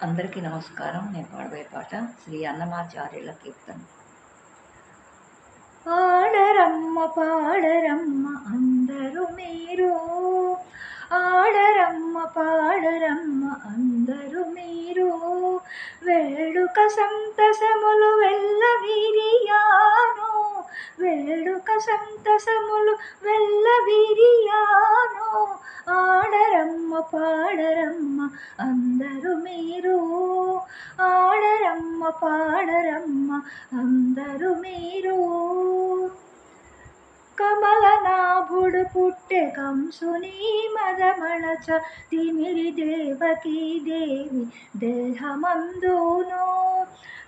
అందరికీ నమస్కారం. నేను పాడబోయే పాట శ్రీ అన్నమాచార్యుల కీర్తన. ఆడరమ్మ పాడరమ్మ అందరూ మీరు, ఆడరమ్మ పాడరమ్మ అందరూ మీరు, వేడుక సంతసములు వెల్లవిరియాను, వేడుక సంతసములు వెల్లవిరియాను, ఆడరమ్మ పాడరమ్మ అందరూ మీరు, ఆడరమ్మ పాడరమ్మ అందరూ మీరు. కమలనాభుడు పుట్టె కంసుని మదమణచ, తిమిరి దేవకీ దేవి దేహమందును,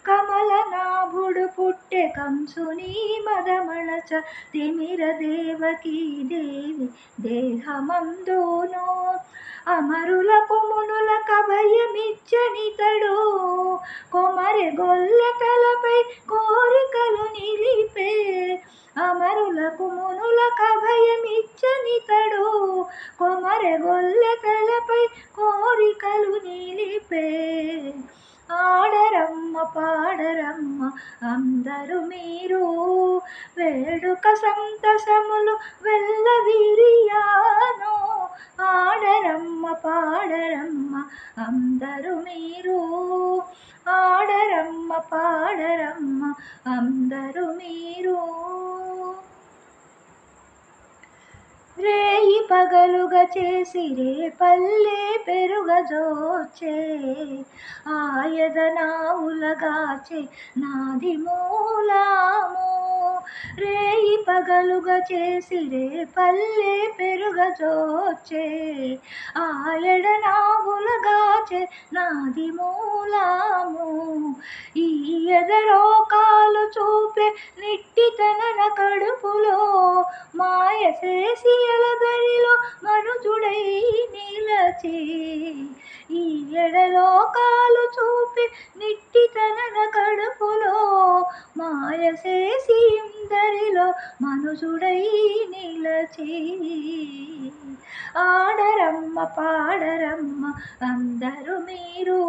కమలనాభుడు పుట్టె కంసుని మదమణచ, తిమిర దేవకీ దేవి దేహమందును, అమరులకు మునులకు అభయమిచ్చనితడు, కొమరె గొల్లె తలపై కోరికలు నిలిపే, అమరులకు మునులకు అభయమిచ్చనితడు, కొమరె గొల్లె తలపై కోరికలు నిలిపే, ఆడరమ్మ పాడరమ్మ అందరూ మీరు, వేడుక సంతసములు వెల్లవిరియాను, ఆడరమ్మ పాడరమ్మ అందరూ మీరు, ఆడరమ్మ పాడరమ్మ అందరూ మీరు. రేయి పగలుగా చేసి రేపల్లె పెరుగజోచే, ఆయదనావులగాచే నాది మూలము, రేయి పగలుగా చేసి రేపల్లె పెరుగజోచే, ఆయడనావులగాచే నాది మూలము, ఈ ఎదరోకాలు చూపే నిట్టితనన కడుపులో, మాయ చేసి ఎలదరిలో మనుజుడై నిలచి, ఈ ఎడలోకాలు చూపి నిట్టితనన కడుపులో, మాయ చేసి ఇందరిలో మనుజుడై నిలచి, ఆడరమ్మ పాడరమ్మ అందరూ మీరు,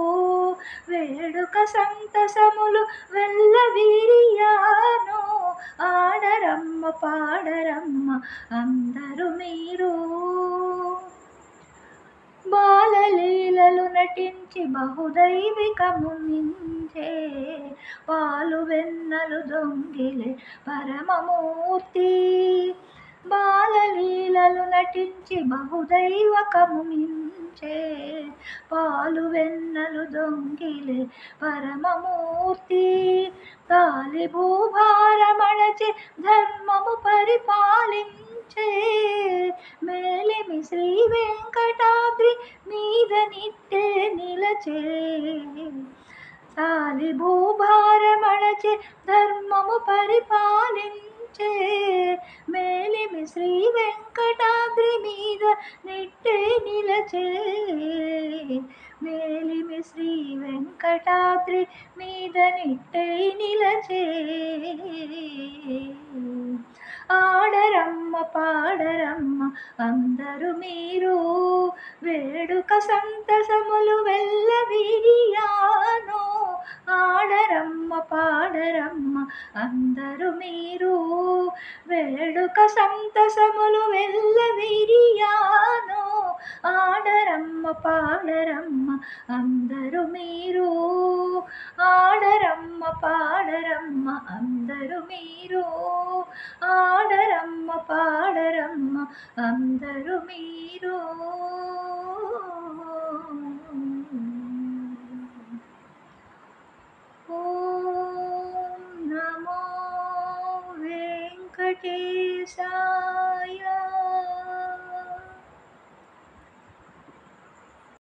వేడుక సంతసములు వెల్లవిరియాను, ఆడరమ్మ పాడరమ్మ అందరూ మీరు. బాలలీలలు నటించి బహుదైవికము మించే, పాలు వెన్నలు దొంగిలే పరమమూర్తి, బాలలీలలు నటించి బహుదైవకము మించే, పాలు వెన్నలు దొంగిలే పరమమూర్తి, తాలి భూభారమణచే ధర్మము పరిపాలించే, మేలిమి శ్రీ వెంకటాద్రి మీద నిట్టే నిలచే, తాలి భూభారమణచే ధర్మము పరిపాలించే, మేలిమి శ్రీ వెంకటాద్రి మీద నిట్టే నిలచే, మేలిమి శ్రీ వెంకటాద్రి మీద నిట్టే నిలచే, ఆడరమ్మ పాడరమ్మ అందరూ మీరు, వేడుక సంతసములు వెల్లవిరియాను, ఆడరమ్మ పాడరమ్మ అందరూ మీరు, వేడుక సంతసములు వెల్లవిరియాను, ఆడరమ్మ పాడరమ్మ అందరూ మీరు, ఆడరమ్మ పాడరమ్మ అందరూ మీరు, ఆడరమ్మ పాడరమ్మ అందరూ మీరు.